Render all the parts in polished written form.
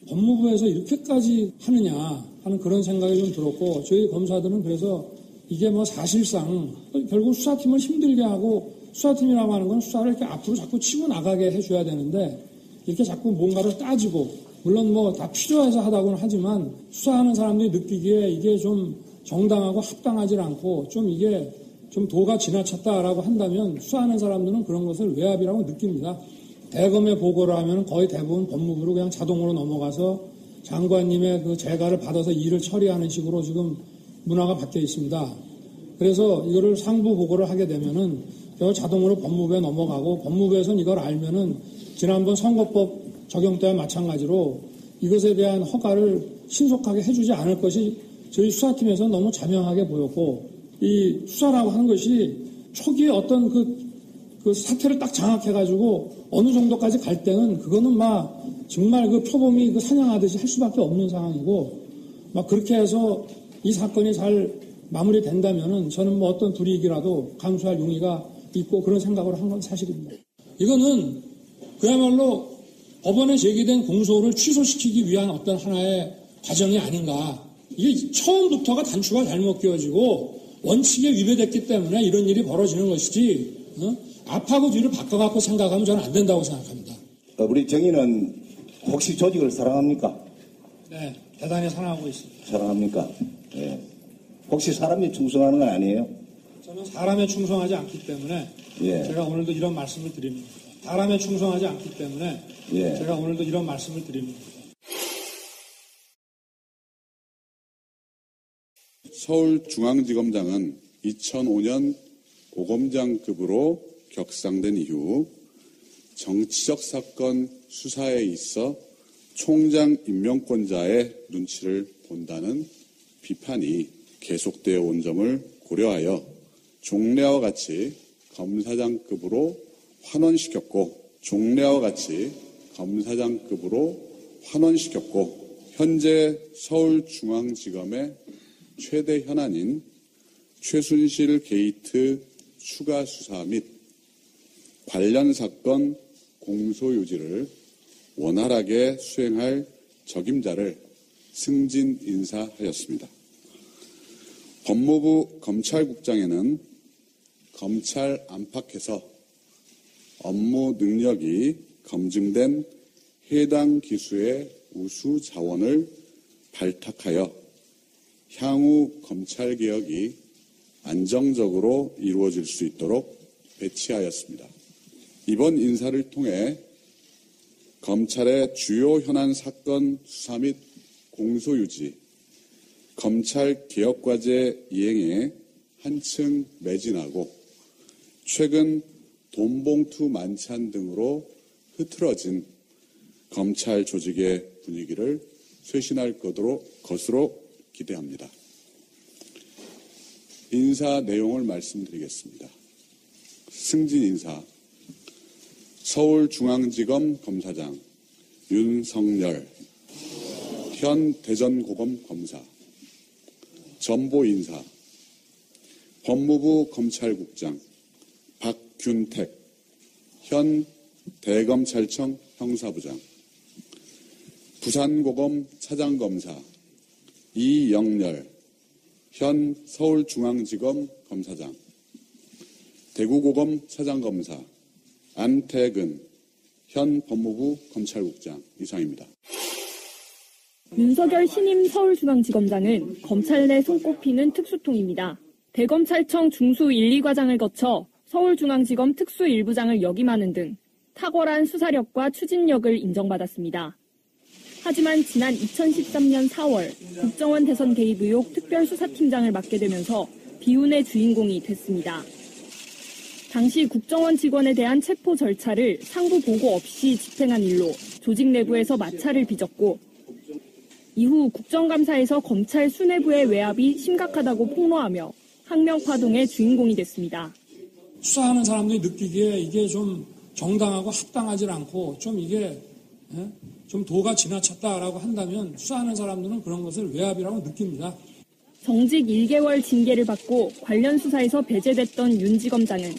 법무부에서 이렇게까지 하느냐 하는 그런 생각이 좀 들었고, 저희 검사들은 그래서 이게 뭐 사실상 결국 수사팀을 힘들게 하고, 수사팀이라고 하는 건 수사를 이렇게 앞으로 자꾸 치고 나가게 해줘야 되는데, 이렇게 자꾸 뭔가를 따지고, 물론 뭐 다 필요해서 하다고는 하지만 수사하는 사람들이 느끼기에 이게 좀 정당하고 합당하지 않고 좀 이게 좀 도가 지나쳤다라고 한다면 수사하는 사람들은 그런 것을 외압이라고 느낍니다. 대검에 보고를 하면 거의 대부분 법무부로 그냥 자동으로 넘어가서 장관님의 그 재가를 받아서 일을 처리하는 식으로 지금 문화가 바뀌어 있습니다. 그래서 이거를 상부 보고를 하게 되면은 자동으로 법무부에 넘어가고, 법무부에서는 이걸 알면은 지난번 선거법 적용 때와 마찬가지로 이것에 대한 허가를 신속하게 해주지 않을 것이 저희 수사팀에서는 너무 자명하게 보였고, 이 수사라고 하는 것이 초기에 어떤 그 사태를 딱 장악해가지고 어느 정도까지 갈 때는 그거는 막 정말 그 표범이 그 사냥하듯이 할 수밖에 없는 상황이고, 막 그렇게 해서 이 사건이 잘 마무리된다면은 저는 뭐 어떤 불이익이라도 감수할 용의가 있고 그런 생각을 한 건 사실입니다. 이거는 그야말로 법원에 제기된 공소를 취소시키기 위한 어떤 하나의 과정이 아닌가. 이게 처음부터가 단추가 잘못 끼워지고 원칙에 위배됐기 때문에 이런 일이 벌어지는 것이지, 앞하고 뒤를 바꿔갖고 생각하면 저는 안 된다고 생각합니다. 우리 정의는 혹시 조직을 사랑합니까? 네, 대단히 사랑하고 있습니다. 사랑합니까? 네. 혹시 사람이 충성하는 건 아니에요? 저는 사람에 충성하지 않기 때문에 제가 오늘도 이런 말씀을 드립니다. 사람에 충성하지 않기 때문에 제가 오늘도 이런 말씀을 드립니다. 서울중앙지검장은 2005년 고검장급으로 격상된 이후 정치적 사건 수사에 있어 총장 임명권자의 눈치를 본다는 비판이 계속되어 온 점을 고려하여 종래와 같이 검사장급으로 환원시켰고 현재 서울중앙지검의 최대 현안인 최순실 게이트 추가 수사 및 관련 사건 공소 유지를 원활하게 수행할 적임자를 승진 인사하였습니다. 법무부 검찰국장에는 검찰 안팎에서 업무 능력이 검증된 해당 기수의 우수 자원을 발탁하여 향후 검찰개혁이 안정적으로 이루어질 수 있도록 배치하였습니다. 이번 인사를 통해 검찰의 주요 현안 사건 수사 및 공소유지, 검찰개혁과제 이행에 한층 매진하고 최근 돈봉투 만찬 등으로 흐트러진 검찰 조직의 분위기를 쇄신할 것으로 기대합니다. 인사 내용을 말씀드리겠습니다. 승진 인사, 서울중앙지검 검사장 윤석열, 현 대전고검 검사. 전보 인사, 법무부 검찰국장 박균택, 현 대검찰청 형사부장. 부산고검 차장검사 이영렬, 현 서울중앙지검 검사장. 대구고검 차장검사 안태근, 현 법무부 검찰국장. 이상입니다. 윤석열 신임 서울중앙지검장은 검찰 내 손꼽히는 특수통입니다. 대검찰청 중수 1, 2과장을 거쳐 서울중앙지검 특수 1부장을 역임하는 등 탁월한 수사력과 추진력을 인정받았습니다. 하지만 지난 2013년 4월 국정원 대선 개입 의혹 특별수사팀장을 맡게 되면서 비운의 주인공이 됐습니다. 당시 국정원 직원에 대한 체포 절차를 상부 보고 없이 집행한 일로 조직 내부에서 마찰을 빚었고, 이후 국정감사에서 검찰 수뇌부의 외압이 심각하다고 폭로하며 항명파동의 주인공이 됐습니다. 수사하는 사람들이 느끼기에 이게 좀 정당하고 합당하지 않고 좀 이게 좀 도가 지나쳤다라고 한다면 수사하는 사람들은 그런 것을 외압이라고 느낍니다. 정직 1개월 징계를 받고 관련 수사에서 배제됐던 윤 지검장은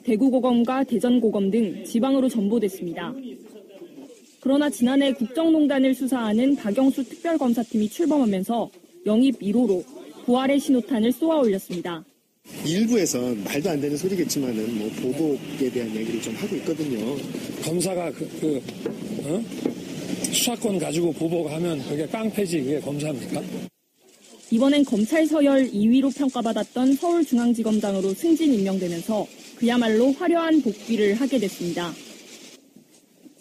대구고검과 대전고검 등 지방으로 전보됐습니다. 그러나 지난해 국정농단을 수사하는 박영수 특별검사팀이 출범하면서 영입 1호로 부활의 신호탄을 쏘아 올렸습니다. 일부에서 말도 안 되는 소리겠지만은 뭐 보복에 대한 얘기를 좀 하고 있거든요. 검사가 수사권 가지고 보복하면 그게 깡패지, 그게 검사입니까? 이번엔 검찰 서열 2위로 평가받았던 서울중앙지검장으로 승진 임명되면서 그야말로 화려한 복귀를 하게 됐습니다.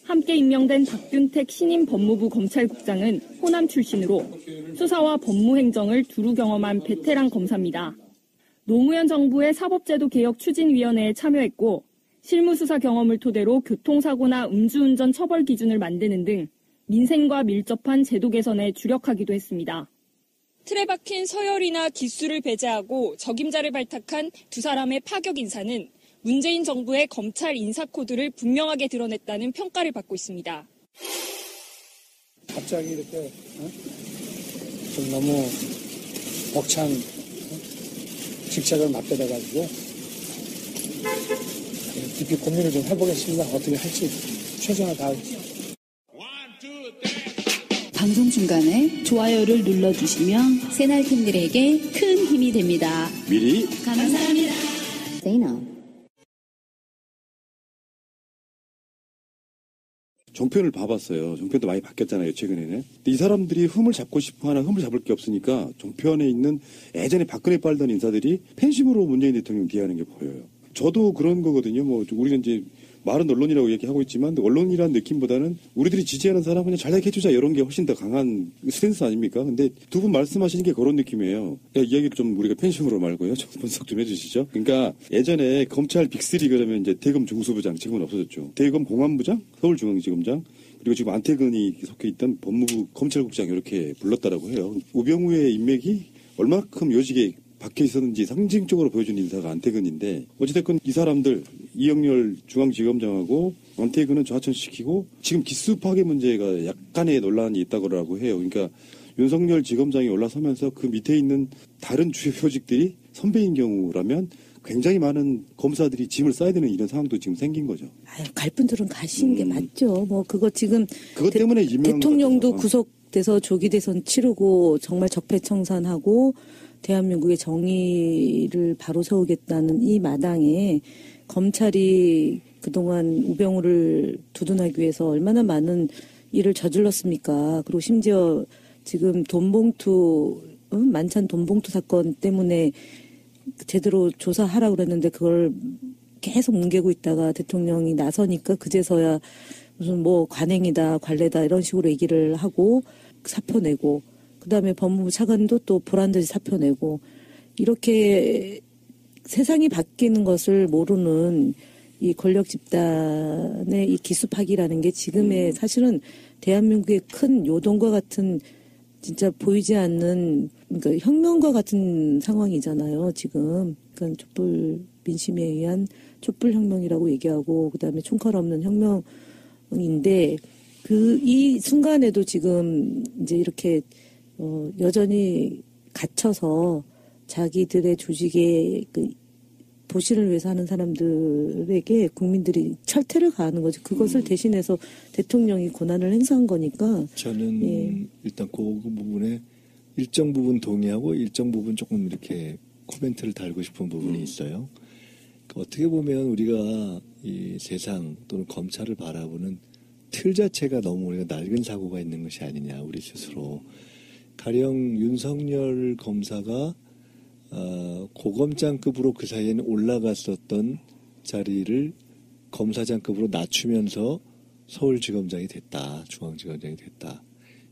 함께 임명된 박균택 신임 법무부 검찰국장은 호남 출신으로 수사와 법무행정을 두루 경험한 베테랑 검사입니다. 노무현 정부의 사법제도 개혁 추진위원회에 참여했고 실무수사 경험을 토대로 교통사고나 음주운전 처벌 기준을 만드는 등 민생과 밀접한 제도 개선에 주력하기도 했습니다. 틀에 박힌 서열이나 기수를 배제하고 적임자를 발탁한 두 사람의 파격 인사는 문재인 정부의 검찰 인사 코드를 분명하게 드러냈다는 평가를 받고 있습니다. 갑자기 이렇게 좀 너무 벅찬 직책을 맡게 돼가지고 깊이 고민을 좀 해보겠습니다. 어떻게 할지 최선을 다하겠습니다. 방송 중간에 좋아요를 눌러주시면 새날팀들에게 큰 힘이 됩니다. 미리 감사합니다. 종편을 봐봤어요. 종편도 많이 바뀌었잖아요, 최근에는. 근데 이 사람들이 흠을 잡고 싶어 하나 흠을 잡을 게 없으니까 종편에 있는 예전에 박근혜 빨던 인사들이 팬심으로 문재인 대통령 뒤하는 게 보여요. 저도 그런 거거든요. 뭐 우리는 이제 말은 언론이라고 얘기하고 있지만 언론이라는 느낌보다는 우리들이 지지하는 사람 그냥 잘 해주자 이런 게 훨씬 더 강한 스탠스 아닙니까? 근데 두 분 말씀하시는 게 그런 느낌이에요. 이야기를 좀 우리가 팬심으로 말고요. 좀 분석 좀 해주시죠. 그러니까 예전에 검찰 빅3 그러면 이제 대검 중수부장 지금은 없어졌죠. 대검 공안부장, 서울중앙지검장 그리고 지금 안태근이 속해 있던 법무부 검찰국장 이렇게 불렀다라고 해요. 우병우의 인맥이 얼마큼 요직에 박혀 있었는지 상징적으로 보여준 인사가 안태근인데 어찌됐건 이 사람들 이영렬 중앙지검장하고 안태근은 좌천시키고 지금 기수 파괴 문제가 약간의 논란이 있다고 해요. 그러니까 윤석열 지검장이 올라서면서 그 밑에 있는 다른 주요 조직들이 선배인 경우라면 굉장히 많은 검사들이 짐을 싸야 되는 이런 상황도 지금 생긴 거죠. 아유, 갈 분들은 가시는 게 맞죠. 뭐 그거 지금 그것 때문에 대통령도 구속돼서 조기 대선 치르고 정말 적폐청산하고 대한민국의 정의를 바로 세우겠다는 이 마당에 검찰이 그동안 우병우를 두둔하기 위해서 얼마나 많은 일을 저질렀습니까? 그리고 심지어 지금 만찬 돈봉투 사건 때문에 제대로 조사하라고 그랬는데 그걸 계속 뭉개고 있다가 대통령이 나서니까 그제서야 무슨 뭐 관행이다, 관례다 이런 식으로 얘기를 하고 사표 내고 그다음에 법무부 차관도 또 보란듯이 사표 내고 이렇게 세상이 바뀌는 것을 모르는 이 권력 집단의 이 기수파기라는 게 지금의 사실은 대한민국의 큰 요동과 같은 진짜 보이지 않는 그러니까 혁명과 같은 상황이잖아요. 지금 그러니까 촛불 민심에 의한 촛불 혁명이라고 얘기하고 그다음에 총칼 없는 혁명인데 이 순간에도 지금 이제 이렇게 여전히 갇혀서 자기들의 조직의 보시를 위해서 하는 사람들에게 국민들이 철퇴를 가하는 거죠. 그것을 대신해서 대통령이 권한을 행사한 거니까. 저는 일단 그 부분에 일정 부분 동의하고 일정 부분 조금 이렇게 코멘트를 달고 싶은 부분이 있어요. 어떻게 보면 우리가 이 세상 또는 검찰을 바라보는 틀 자체가 너무 우리가 낡은 사고가 있는 것이 아니냐, 우리 스스로. 가령 윤석열 검사가 고검장급으로 그 사이에는 올라갔었던 자리를 검사장급으로 낮추면서 서울지검장이 됐다. 중앙지검장이 됐다.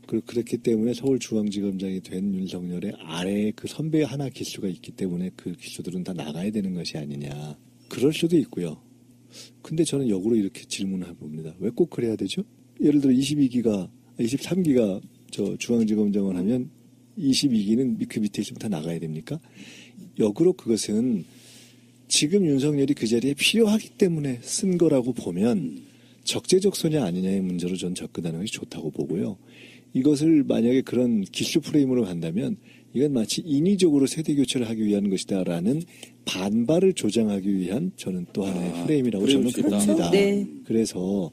그리고 그렇기 때문에 서울중앙지검장이 된 윤석열의 아래에 그 선배 하나 기수가 있기 때문에 그 기수들은 다 나가야 되는 것이 아니냐. 그럴 수도 있고요. 근데 저는 역으로 이렇게 질문을 해봅니다. 왜 꼭 그래야 되죠? 예를 들어 23기가 저 중앙지검장을 하면 22기는 그 밑에 있으면 다 나가야 됩니까? 역으로 그것은 지금 윤석열이 그 자리에 필요하기 때문에 쓴 거라고 보면 적재적소냐 아니냐의 문제로 전 접근하는 것이 좋다고 보고요. 이것을 만약에 그런 기수 프레임으로 간다면 이건 마치 인위적으로 세대교체를 하기 위한 것이다라는 반발을 조장하기 위한 저는 또 하나의 프레임이라고 저는 봅니다. 네. 그래서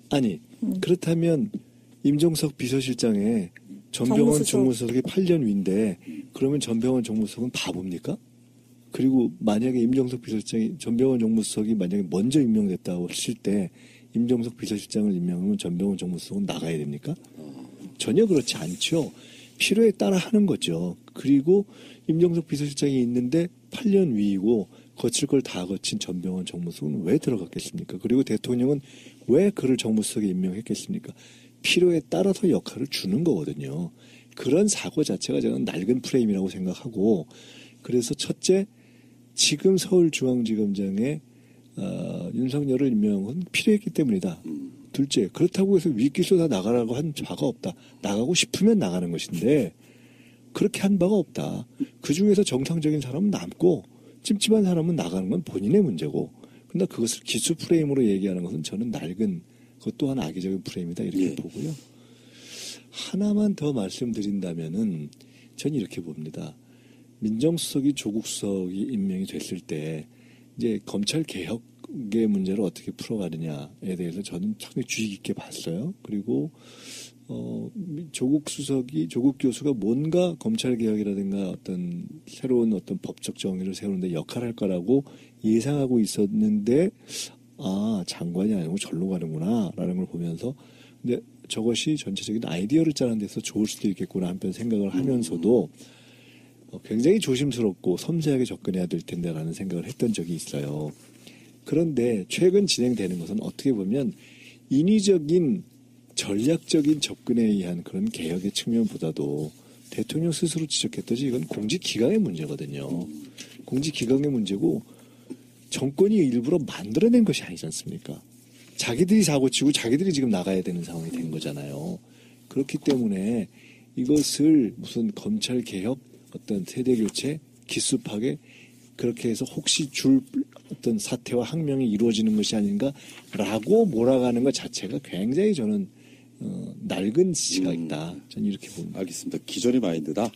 아니 그렇다면 임종석 비서실장의 전병헌 정무수석이 8년 위인데 그러면 전병헌 정무수석은 바보입니까? 그리고 만약에 임종석 비서실장이 전병헌 정무수석이 만약에 먼저 임명됐다고 했을 때 임종석 비서실장을 임명하면 전병헌 정무수석은 나가야 됩니까? 전혀 그렇지 않죠. 필요에 따라 하는 거죠. 그리고 임종석 비서실장이 있는데 8년 위이고 거칠 걸 다 거친 전병헌 정무수석은 왜 들어갔겠습니까? 그리고 대통령은 왜 그를 정무수석에 임명했겠습니까? 필요에 따라서 역할을 주는 거거든요. 그런 사고 자체가 저는 낡은 프레임이라고 생각하고 그래서 첫째, 지금 서울중앙지검장의 윤석열을 임명한 건 필요했기 때문이다. 둘째, 그렇다고 해서 위기소 다 나가라고 한 바가 없다. 나가고 싶으면 나가는 것인데 그렇게 한 바가 없다. 그중에서 정상적인 사람은 남고 찜찜한 사람은 나가는 건 본인의 문제고 그러나 그것을 기수 프레임으로 얘기하는 것은 저는 낡은 그것 또한 악의적인 프레임이다 이렇게 보고요. 하나만 더 말씀드린다면은 전 이렇게 봅니다. 민정수석이 조국 수석이 임명이 됐을 때 이제 검찰 개혁의 문제를 어떻게 풀어가느냐에 대해서 저는 상당히 주의 깊게 봤어요. 그리고 조국 교수가 뭔가 검찰 개혁이라든가 어떤 새로운 어떤 법적 정의를 세우는데 역할을 할 거라고 예상하고 있었는데 장관이 아니고 절로 가는구나라는 걸 보면서 근데 저것이 전체적인 아이디어를 짜는 데서 좋을 수도 있겠구나 한편 생각을 하면서도 굉장히 조심스럽고 섬세하게 접근해야 될 텐데라는 생각을 했던 적이 있어요. 그런데 최근 진행되는 것은 어떻게 보면 인위적인 전략적인 접근에 의한 그런 개혁의 측면보다도 대통령 스스로 지적했듯이 이건 공직기강의 문제거든요. 공직기강의 문제고 정권이 일부러 만들어낸 것이 아니지 않습니까? 자기들이 사고치고 자기들이 지금 나가야 되는 상황이 된 거잖아요. 그렇기 때문에 이것을 무슨 검찰 개혁, 어떤 세대교체, 기수 파괴 그렇게 해서 혹시 줄 어떤 사태와 항명이 이루어지는 것이 아닌가라고 몰아가는 것 자체가 굉장히 저는 낡은 시각이다. 저는 이렇게 봅니다. 알겠습니다. 기존의 마인드다.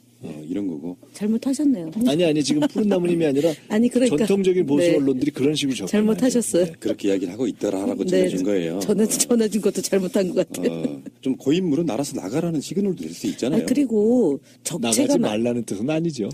이런 거고. 잘못하셨네요. 아니 지금 푸른나무님이 아니라 아니, 그러니까, 전통적인 보수 네. 언론들이 그런 식으로 접근해요. 잘못하셨어요. 그렇게 이야기를 하고 있더라라고 네, 전해준 거예요. 전해준 것도 잘못한 것 같아요. 좀 고인물은 나라서 나가라는 시그널도 될 수 있잖아요. 그리고 나가지 적체가 말라는 뜻은 아니죠.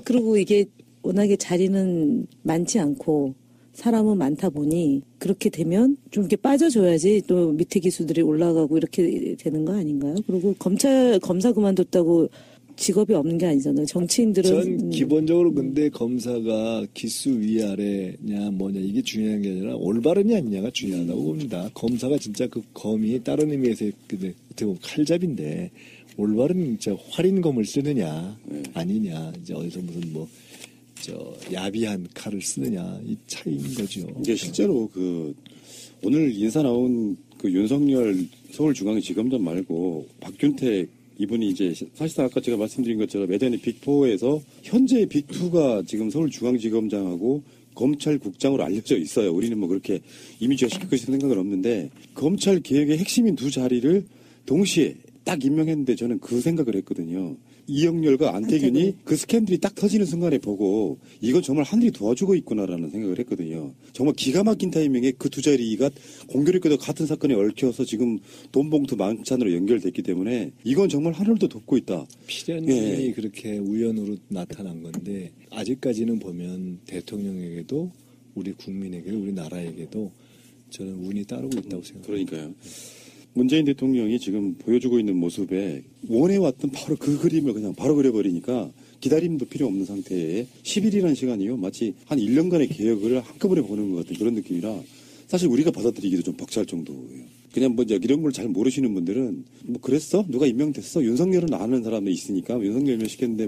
그리고 이게 워낙에 자리는 많지 않고 사람은 많다 보니 그렇게 되면 좀 이렇게 빠져줘야지 또 밑에 기수들이 올라가고 이렇게 되는 거 아닌가요? 그리고 검사 그만뒀다고 직업이 없는 게 아니잖아요. 정치인들은 전 기본적으로 근데 검사가 기수 위아래냐 뭐냐 이게 중요한 게 아니라 올바르냐 아니냐가 중요하다고 봅니다. 검사가 진짜 그 검이 다른 의미에서 어떻게 보면 칼잡인데 올바른 진짜 활인검을 쓰느냐 아니냐 이제 어디서 무슨 야비한 칼을 쓰느냐 이 차이인 거죠. 이게 실제로 오늘 인사 나온 윤석열 서울중앙지검장 말고 박균택 이분이 이제 사실상 아까 제가 말씀드린 것처럼 예전에 빅4에서 현재 빅2가 지금 서울중앙지검장하고 검찰국장으로 알려져 있어요. 우리는 그렇게 이미지화 시킬 것이 생각은 없는데 검찰 개혁의 핵심인 두 자리를 동시에 딱 임명했는데 저는 그 생각을 했거든요. 이영렬과 안태균이 그 스캔들이 딱 터지는 순간에 보고 이건 정말 하늘이 도와주고 있구나라는 생각을 했거든요. 정말 기가 막힌 타이밍에 그 두 자리가 공교롭게도 같은 사건에 얽혀서 지금 돈봉투 만찬으로 연결됐기 때문에 이건 정말 하늘도 돕고 있다. 필연이 그렇게 우연으로 나타난 건데 아직까지는 보면 대통령에게도 우리 국민에게도 우리 나라에게도 저는 운이 따르고 있다고 생각합니다. 그러니까요. 문재인 대통령이 지금 보여주고 있는 모습에 원해왔던 바로 그 그림을 그냥 바로 그려버리니까 기다림도 필요 없는 상태에 10일이라는 시간이요. 마치 한 1년간의 개혁을 한꺼번에 보는 것 같은 그런 느낌이라 사실 우리가 받아들이기도 좀 벅찰 정도예요. 그냥 이런 걸 잘 모르시는 분들은 그랬어? 누가 임명됐어? 윤석열은 아는 사람이 있으니까 윤석열 임명시켰는데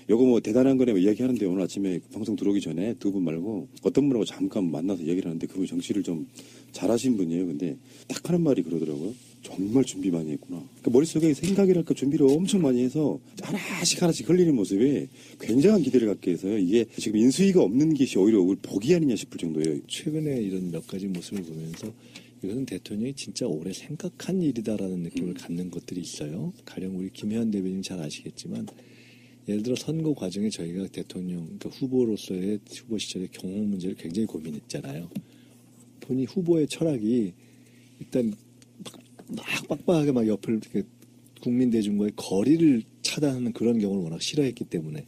요거 대단한 거네 이야기하는데 오늘 아침에 방송 들어오기 전에 두 분 말고 어떤 분하고 잠깐 만나서 얘기를 하는데 그분 정치를 좀 잘하신 분이에요. 근데 딱 하는 말이 그러더라고요. 정말 준비 많이 했구나. 그러니까 머릿속에 생각이랄까 준비를 엄청 많이 해서 하나씩 흘리는 모습에 굉장한 기대를 갖게 해서요. 이게 지금 인수위가 없는 것이 오히려 복이 아니냐 싶을 정도예요. 최근에 이런 몇 가지 모습을 보면서 이것은 대통령이 진짜 오래 생각한 일이다라는 느낌을 갖는 것들이 있어요. 가령 우리 김혜환 대변인 잘 아시겠지만 예를 들어 선거 과정에 저희가 대통령 그러니까 후보로서의 후보 시절의 경호 문제를 굉장히 고민했잖아요. 본인 후보의 철학이 일단 막 빡빡하게 막 옆을 이렇게 국민 대중과의 거리를 차단하는 그런 경우를 워낙 싫어했기 때문에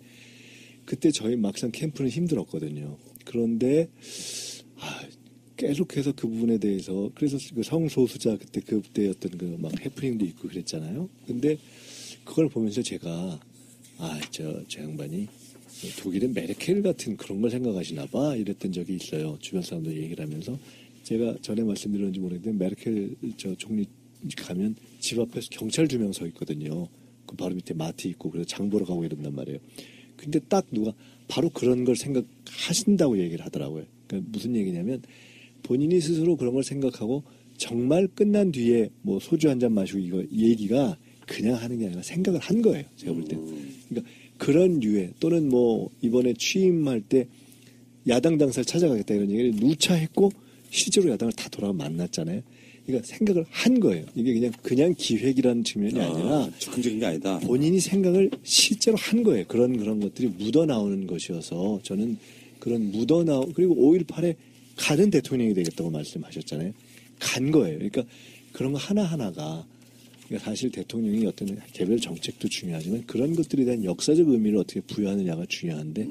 그때 저희 막상 캠프는 힘들었거든요. 그런데 계속해서 그 부분에 대해서 그래서 그 성소수자 그때 어떤 그 막 해프닝도 있고 그랬잖아요. 근데 그걸 보면서 제가 저 양반이 독일의 메르켈 같은 그런 걸 생각하시나 봐 이랬던 적이 있어요. 주변 사람들 얘기를 하면서 제가 전에 말씀드렸는지 모르겠는데 메르켈 저 총리 가면 집 앞에서 경찰 2명 서 있거든요. 그 바로 밑에 마트 있고 그래서 장 보러 가고 이런단 말이에요. 근데 딱 누가 바로 그런 걸 생각하신다고 얘기를 하더라고요. 그러니까 무슨 얘기냐면 본인이 스스로 그런 걸 생각하고 정말 끝난 뒤에 뭐 소주 한 잔 마시고 이거 얘기가 그냥 하는 게 아니라 생각을 한 거예요. 제가 볼 때는. 그러니까 그런 류의 또는 뭐 이번에 취임할 때 야당 당사를 찾아가겠다 이런 얘기를 누차 했고 실제로 야당을 다 돌아가 만났잖아요. 그러니까 생각을 한 거예요. 이게 그냥 기획이라는 측면이 아니라 즉흥적인 게 아니다. 본인이 생각을 실제로 한 거예요. 그런 것들이 묻어나오는 것이어서 저는 그런 그리고 5.18에 가는 대통령이 되겠다고 말씀하셨잖아요. 간 거예요. 그러니까 그런 거 하나하나가 그러니까 사실 대통령이 어떤 개별 정책도 중요하지만 그런 것들에 대한 역사적 의미를 어떻게 부여하느냐가 중요한데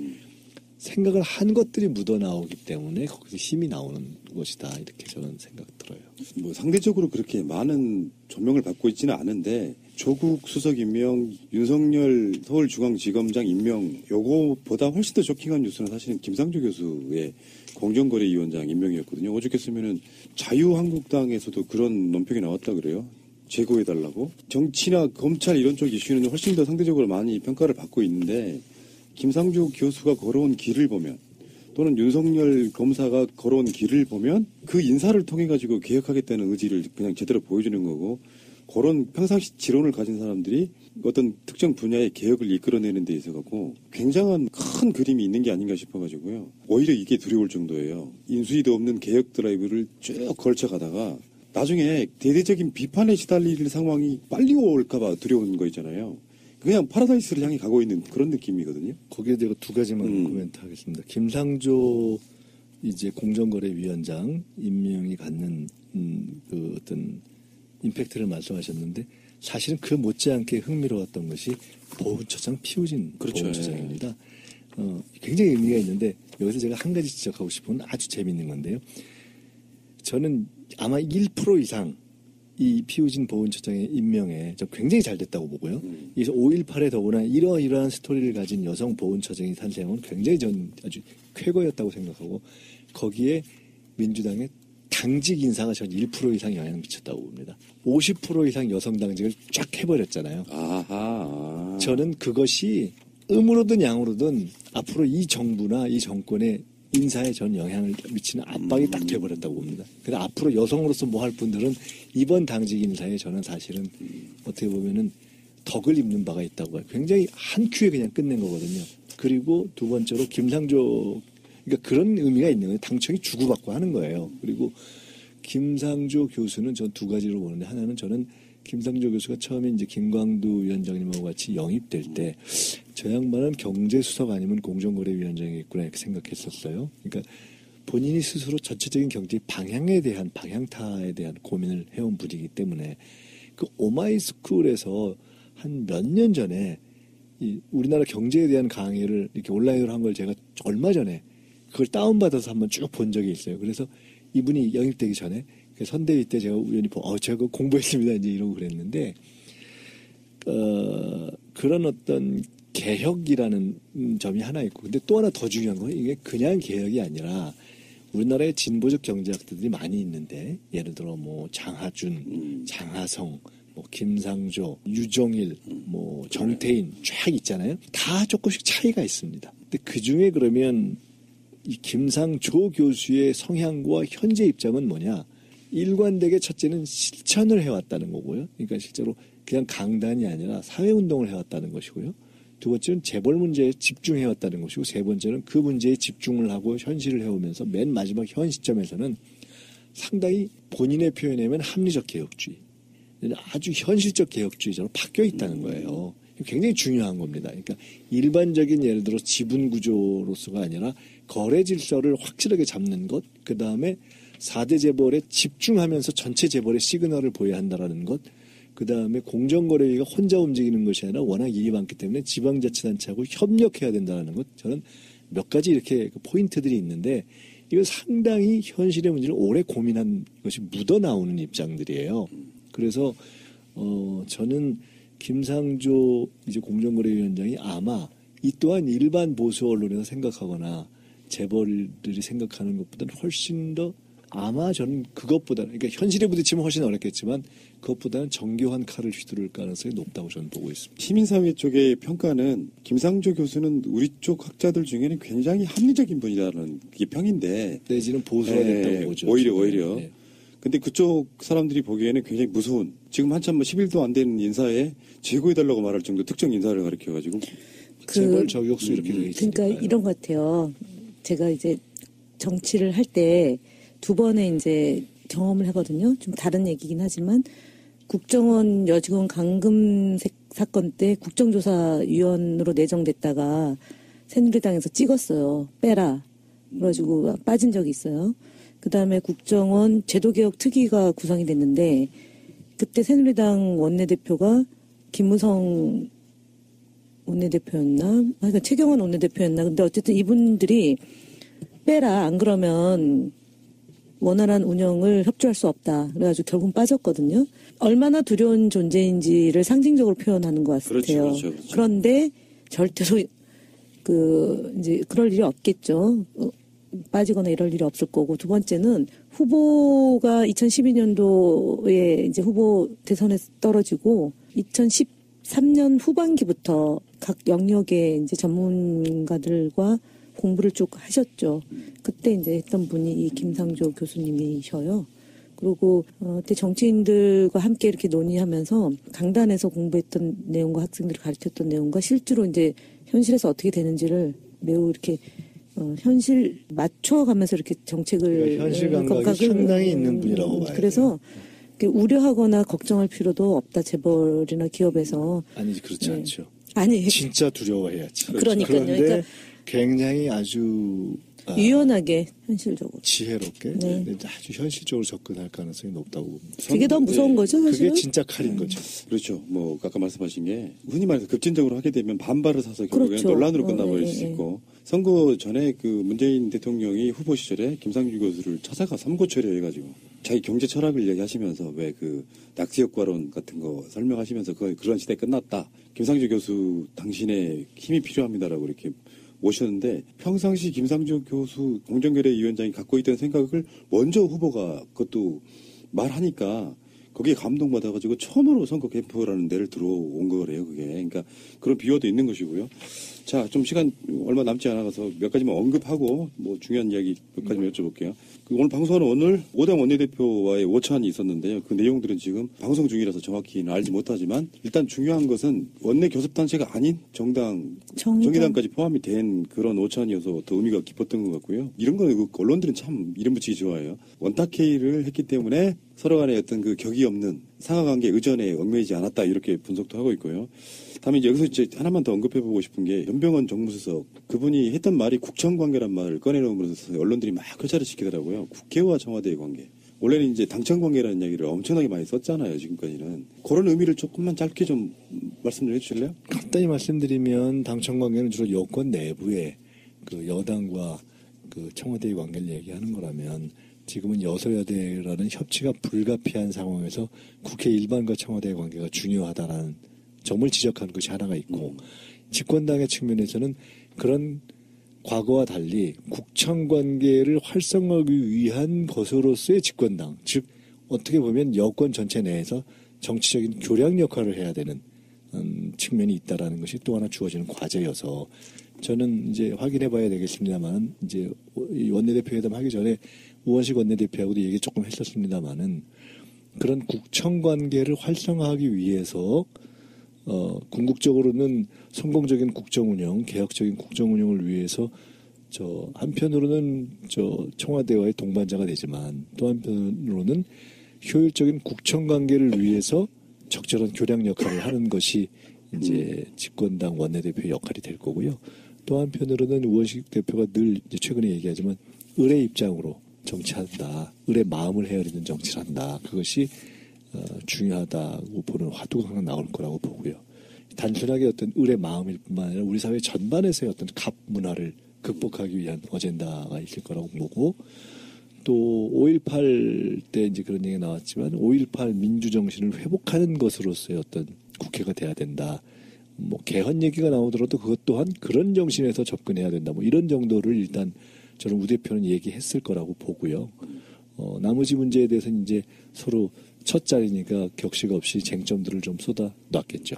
생각을 한 것들이 묻어나오기 때문에 거기서 힘이 나오는 것이다. 이렇게 저는 생각 들어요. 뭐 상대적으로 그렇게 많은 조명을 받고 있지는 않은데 조국 수석 임명, 윤석열 서울중앙지검장 임명 요거보다 훨씬 더 쇼킹한 뉴스는 사실은 김상조 교수의 공정거래위원장 임명이었거든요. 오죽했으면은 자유한국당에서도 그런 논평이 나왔다 그래요. 제거해달라고. 정치나 검찰 이런 쪽 이슈는 훨씬 더 상대적으로 많이 평가를 받고 있는데 김상조 교수가 걸어온 길을 보면 또는 윤석열 검사가 걸어온 길을 보면 그 인사를 통해 가지고 개혁하겠다는 의지를 그냥 제대로 보여주는 거고 그런 평상시 지론을 가진 사람들이 어떤 특정 분야의 개혁을 이끌어내는 데 있어 갖고 굉장한 큰 그림이 있는 게 아닌가 싶어 가지고요. 오히려 이게 두려울 정도예요. 인수위도 없는 개혁 드라이브를 쭉 걸쳐가다가 나중에 대대적인 비판에 시달릴 상황이 빨리 올까 봐 두려운 거 있잖아요. 그냥 파라다이스를 향해 가고 있는 그런 느낌이거든요. 거기에 대해서 2가지만 코멘트 하겠습니다. 김상조 이제 공정거래위원장 임명이 갖는 그 어떤 임팩트를 말씀하셨는데 사실은 그 못지않게 흥미로웠던 것이 보훈처장 피우진 보훈처장입니다. 굉장히 의미가 있는데 여기서 제가 한 가지 지적하고 싶은 아주 재밌는 건데요. 저는 아마 1% 이상 이 피우진 보훈처장의 임명에 저 굉장히 잘 됐다고 보고요. 그래서 5.18에 더구나 이러한 스토리를 가진 여성 보훈처장이 탄생은 굉장히 전 아주 쾌거였다고 생각하고 거기에 민주당의 당직 인사가 전 1% 이상 영향을 미쳤다고 봅니다. 50% 이상 여성 당직을 쫙 해버렸잖아요. 아하. 저는 그것이 음으로든 양으로든 앞으로 이 정부나 이 정권의 인사에 전 영향을 미치는 압박이 딱 돼버렸다고 봅니다. 그래서 앞으로 여성으로서 뭐 할 분들은 이번 당직 인사에 저는 사실은 어떻게 보면은 덕을 입는 바가 있다고 봐요. 굉장히 한 큐에 그냥 끝낸 거거든요. 그리고 두 번째로 김상조, 그러니까 그런 의미가 있는 거예요. 당청이 주고받고 하는 거예요. 그리고 김상조 교수는 전 2가지로 보는데 하나는 저는 김상조 교수가 처음에 이제 김광두 위원장님하고 같이 영입될 때 저 양반은 경제수석 아니면 공정거래위원장이겠구나 이렇게 생각했었어요. 그러니까 본인이 스스로 전체적인 경제 방향에 대한 방향타에 대한 고민을 해온 분이기 때문에 그 오마이스쿨에서 한 몇 년 전에 이 우리나라 경제에 대한 강의를 이렇게 온라인으로 한 걸 제가 얼마 전에 그걸 다운받아서 한번 쭉 본 적이 있어요. 그래서 이분이 영입되기 전에 선대위 때 제가 우연히 제가 공부했습니다 이제 이러고 그랬는데 그런 어떤 개혁이라는 점이 하나 있고 근데 또 하나 더 중요한 건 이게 그냥 개혁이 아니라 우리나라에 진보적 경제학자들이 많이 있는데 예를 들어 뭐 장하준, 장하성, 뭐 김상조, 유종일, 뭐 정태인 쫙 있잖아요. 다 조금씩 차이가 있습니다. 근데 그 중에 그러면 이 김상조 교수의 성향과 현재 입장은 뭐냐? 일관되게 첫째는 실천을 해왔다는 거고요. 그러니까 실제로 그냥 강단이 아니라 사회운동을 해왔다는 것이고요. 두 번째는 재벌 문제에 집중해왔다는 것이고 세 번째는 그 문제에 집중을 하고 현실을 해오면서 맨 마지막 현 시점에서는 상당히 본인의 표현이면 합리적 개혁주의, 아주 현실적 개혁주의자로 바뀌어 있다는 거예요. 굉장히 중요한 겁니다. 그러니까 일반적인 예를 들어 지분 구조로서가 아니라 거래 질서를 확실하게 잡는 것, 그 다음에 4대 재벌에 집중하면서 전체 재벌의 시그널을 보여야 한다라는 것. 그다음에 공정거래위가 혼자 움직이는 것이 아니라 워낙 일이 많기 때문에 지방자치단체하고 협력해야 된다는 것. 저는 몇 가지 이렇게 포인트들이 있는데 이거 상당히 현실의 문제를 오래 고민한 것이 묻어나오는 입장들이에요. 그래서 저는 김상조 이제 공정거래위원장이 아마 이 또한 일반 보수 언론에서 생각하거나 재벌들이 생각하는 것보다는 훨씬 더 아마 저는 그것보다는 그러니까 현실에 부딪히면 훨씬 어렵겠지만 그것보다는 정교한 칼을 휘두를 가능성이 높다고 저는 보고 있습니다. 시민사회 쪽의 평가는 김상조 교수는 우리 쪽 학자들 중에는 굉장히 합리적인 분이라는 게 평인데 내지는 보수가 됐다고 보죠. 오히려. 네. 근데 그쪽 사람들이 보기에는 굉장히 무서운 지금 한참 10일도 안 되는 인사에 제거해달라고 말할 정도 특정 인사를 가리켜가지고 재벌 저격수 이렇게 돼 있으니까요. 그러니까 이런 것 같아요. 제가 이제 정치를 할 때 2번의 이제 경험을 하거든요. 좀 다른 얘기긴 하지만 국정원 여직원 강금색 사건 때 국정조사위원으로 내정됐다가 새누리당에서 찍었어요. 빼라. 그래가지고 빠진 적이 있어요. 그 다음에 국정원 제도개혁 특위가 구성이 됐는데 그때 새누리당 원내대표가 김무성 원내대표였나? 그러니까 최경환 원내대표였나? 근데 어쨌든 이분들이 빼라. 안 그러면 원활한 운영을 협조할 수 없다. 그래가지고 결국 빠졌거든요. 얼마나 두려운 존재인지를 상징적으로 표현하는 것 같아요. 그렇죠. 그런데 절대로 이제 그럴 일이 없겠죠. 빠지거나 이럴 일이 없을 거고. 두 번째는 후보가 2012년도에 이제 후보 대선에 떨어지고 2013년 후반기부터 각 영역의 이제 전문가들과 공부를 쭉 하셨죠. 그때 이제 했던 분이 이 김상조 교수님이셔요. 그리고 그때 정치인들과 함께 이렇게 논의하면서 강단에서 공부했던 내용과 학생들이 가르쳤던 내용과 실제로 이제 현실에서 어떻게 되는지를 매우 이렇게 현실 맞춰가면서 이렇게 정책을 그러니까 현실 감각이 상당히 있는 분이라고 봐요. 그래서 우려하거나 걱정할 필요도 없다. 재벌이나 기업에서. 아니지 그렇지 네. 않죠. 아니 진짜 두려워해야지. 그러니까요. 그런데 그러니까 굉장히 아주 유연하게 현실적으로 지혜롭게 네. 아주 현실적으로 접근할 가능성이 높다고 봅니다. 그게 더 무서운 거죠, 사실은? 그게 진짜 칼인 거죠. 그렇죠. 뭐 아까 말씀하신 게 흔히 말해서 급진적으로 하게 되면 반발을 사서 결국에는 그렇죠. 논란으로 끝나버릴 수 있고 선거 전에 그 문재인 대통령이 후보 시절에 김상조 교수를 찾아가 삼고 처리해가지고 자기 경제 철학을 얘기하시면서 왜 그 낙지 효과론 같은 거 설명하시면서 그런 시대 끝났다. 김상조 교수 당신의 힘이 필요합니다라고 이렇게 모셨는데 평상시 김상조 교수 공정거래위원장이 갖고 있던 생각을 먼저 후보가 그것도 말하니까 거기에 감동받아가지고 처음으로 선거 캠프라는 데를 들어온 거래요. 그게 그러니까 그런 비화도 있는 것이고요. 자, 좀 시간 얼마 남지 않아서 몇 가지만 언급하고 뭐 중요한 이야기 몇 가지만 여쭤볼게요. 오늘 방송하는 오늘 5당 원내대표와의 오찬이 있었는데요. 그 내용들은 지금 방송 중이라서 정확히는 알지 못하지만 일단 중요한 것은 원내 교섭단체가 아닌 정의당까지 포함이 된 그런 오찬이어서 더 의미가 깊었던 것 같고요. 이런 거는 언론들은 참 이름 붙이기 좋아해요. 원탁회의를 했기 때문에 서로 간의 어떤 그 격이 없는 상하관계 의전에 얽매이지 않았다 이렇게 분석도 하고 있고요. 다음에 이제 여기서 이제 하나만 더 언급해보고 싶은 게 연병원 정무수석 그분이 했던 말이 국정관계란 말을 꺼내놓으면서 언론들이 막 교차를 시키더라고요. 국회와 청와대의 관계. 원래는 이제 당청 관계라는 이야기를 엄청나게 많이 썼잖아요. 지금까지는. 그런 의미를 조금만 짧게 좀 말씀 좀 해주실래요? 간단히 말씀드리면 당청 관계는 주로 여권 내부의 그 여당과 그 청와대의 관계를 얘기하는 거라면 지금은 여소야대라는 협치가 불가피한 상황에서 국회 일반과 청와대의 관계가 중요하다라는 점을 지적하는 것이 하나가 있고 집권당의 측면에서는 그런 과거와 달리 국정관계를 활성화하기 위한 것으로서의 집권당, 즉 어떻게 보면 여권 전체 내에서 정치적인 교량 역할을 해야 되는 측면이 있다라는 것이 또 하나 주어지는 과제여서 저는 이제 확인해봐야 되겠습니다만 이제 원내대표 회담 하기 전에 우원식 원내대표하고도 얘기 조금 했었습니다만은 그런 국정관계를 활성화하기 위해서 궁극적으로는 성공적인 국정운영, 개혁적인 국정운영을 위해서 한편으로는 청와대와의 동반자가 되지만 또 한편으로는 효율적인 국정관계를 위해서 적절한 교량 역할을 하는 것이 이제 집권당 원내대표의 역할이 될 거고요. 또 한편으로는 우원식 대표가 늘 이제 최근에 얘기하지만 을의 입장으로 정치한다. 을의 마음을 헤아리는 정치를 한다. 그것이 중요하다고 보는 화두가 하나 나올 거라고 보고요. 단순하게 어떤 을의 마음일 뿐만 아니라 우리 사회 전반에서의 어떤 갑 문화를 극복하기 위한 어젠다가 있을 거라고 보고, 또 5.18 때 이제 그런 얘기가 나왔지만 5.18 민주정신을 회복하는 것으로서의 어떤 국회가 돼야 된다. 뭐 개헌 얘기가 나오더라도 그것 또한 그런 정신에서 접근해야 된다. 뭐 이런 정도를 일단 저는 우 대표는 얘기했을 거라고 보고요. 나머지 문제에 대해서는 이제 서로 첫 자리니까 격식 없이 쟁점들을 좀 쏟아 놨겠죠.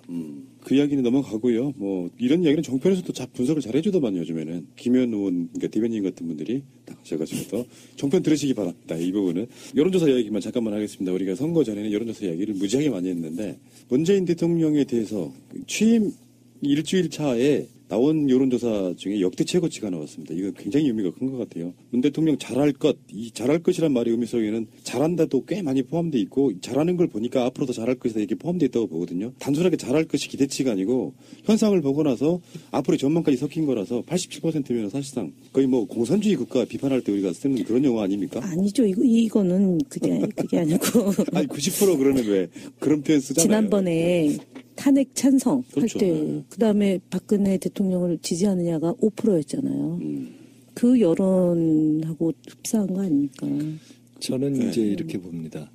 그 이야기는 넘어가고요. 뭐 이런 이야기는 정편에서도 분석을 잘 해주더만 요즘에는 김현 의원, 그러니까 대변인 같은 분들이 딱 하셔가지고 정편 들으시기 바랍니다. 이 부분은 여론조사 이야기만 잠깐만 하겠습니다. 우리가 선거 전에는 여론조사 이야기를 무지하게 많이 했는데 문재인 대통령에 대해서 취임 일주일 차에 나온 여론조사 중에 역대 최고치가 나왔습니다. 이거 굉장히 의미가 큰 것 같아요. 문 대통령 잘할 것, 이 잘할 것이란 말의 의미 속에는 잘한다도 꽤 많이 포함되어 있고 잘하는 걸 보니까 앞으로도 잘할 것이다 이게 포함되어 있다고 보거든요. 단순하게 잘할 것이 기대치가 아니고 현상을 보고 나서 앞으로의 전망까지 섞인 거라서 87%면 사실상 거의 뭐 공산주의 국가 비판할 때 우리가 쓰는 그런 용어 아닙니까? 아니죠. 이거는 그게 아니고. 아니 90% 그러면 왜 그런 표현 쓰잖아요. 지난번에 탄핵 찬성 그렇죠. 할 때 그다음에 박근혜 대통령을 지지하느냐가 5%였잖아요. 그 여론하고 흡사한 거 아닙니까? 저는 이제 이렇게 봅니다.